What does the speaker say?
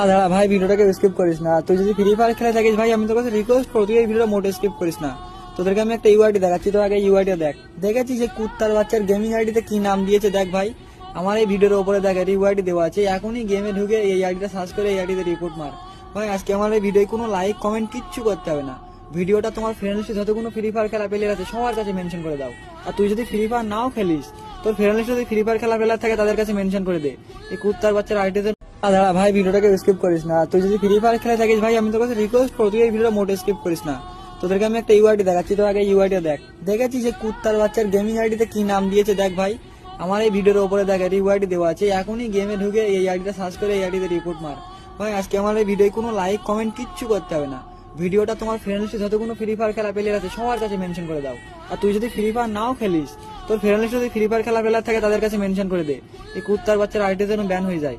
দাঁড়া ভাই, ভিডিওটাকে স্কিপ করিস না। তুই যদি ফ্রি ফায়ার খেলে থাকিস ভাই, আমি তোর কাছে রিকোয়েস্ট করো, তুই এই ভিডিওটা মোটে স্কিপ করিস না। তোদেরকে আমি একটা ইউআইডি দেখাচ্ছি, তো আগে ইউআইডি দেখ। দেখেছিস যে কুত্তার বাচ্চার গেমিং আইডিতে কি নাম দিয়েছে দেখ ভাই। আমার এই ভিডিওর উপরে দেখ ইউআইডি দেওয়া আছে। এখনই গেমে ঢুকে এই আইডিটা সার্চ করে এই আইডিতে রিপোর্ট মার ভাই। আজকে আমার এই ভিডিও কোনো লাইক কমেন্ট কিচ্ছু করতে হবে না। ভিডিওটা তোমার ফ্রেন্ড লিস্টে যত কোনো ফ্রি ফায়ার খেলা প্লেয়ার আছে সবার কাছে মেনশন করে দাও। আর তুই যদি ফ্রি ফায়ার নাও খেলিস, তোর ফ্রেন্ড লিস্টে যদি ফ্রি ফায়ার খেলা প্লেয়ার থাকে তাদের কাছে মেনশন করে দে। এই কুত্তার বাচ্চার আইডিতে দাঁড়া ভাই, ভিডিওটাকে স্কিপ করিস না। তুই যদি ফ্রি ফায়ার খেলে থাকিস ভাই, আমি তোর কাছে রিকোয়েস্ট করো, তুই এই ভিডিওটা মোটে স্কিপ করিস না। তোদেরকে আমি একটা ইউআইডি দেখাচ্ছি, তো আগে ইউআইডি দেখ। দেখেছিস যে কুত্তার বাচ্চার গেমিং আইডিতে কি নাম দিয়েছে দেখ ভাই। আমার এই ভিডিওর উপরে দেখ ইউআইডি দেওয়া আছে। এখনই গেমে ঢুকে এই আইডিটা সার্চ করে এই আইডিতে রিপোর্ট মার ভাই। আজকে আমার এই ভিডিও কোনো লাইক কমেন্ট কিচ্ছু করতে হবে না। ভিডিওটা তোমার ফ্রেন্ড লিস্টে যত কোনো ফ্রি ফায়ার খেলা প্লেয়ার আছে সবার কাছে মেনশন করে দাও। আর তুই যদি ফ্রি ফায়ার নাও খেলিস, তোর ফ্রেন্ড লিস্টে যদি ফ্রি ফায়ার খেলা প্লেয়ার থাকে তাদের কাছে মেনশন করে দে। এই কুত্তার বাচ্চার আইডি যেন ব্যান হয়ে যায়।